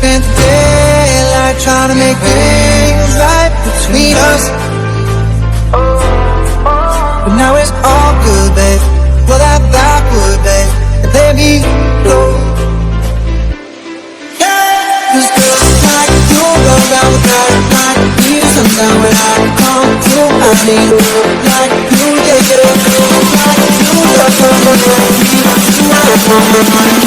spent the daylight trying to make things right between us. But now it's all good, babe. Pull that backward, babe, and let me go. Cause girls like you go down with like me. Sometimes when I come through, I need a girl like you, yeah, yeah. Like you, love someone like me. You might want my money.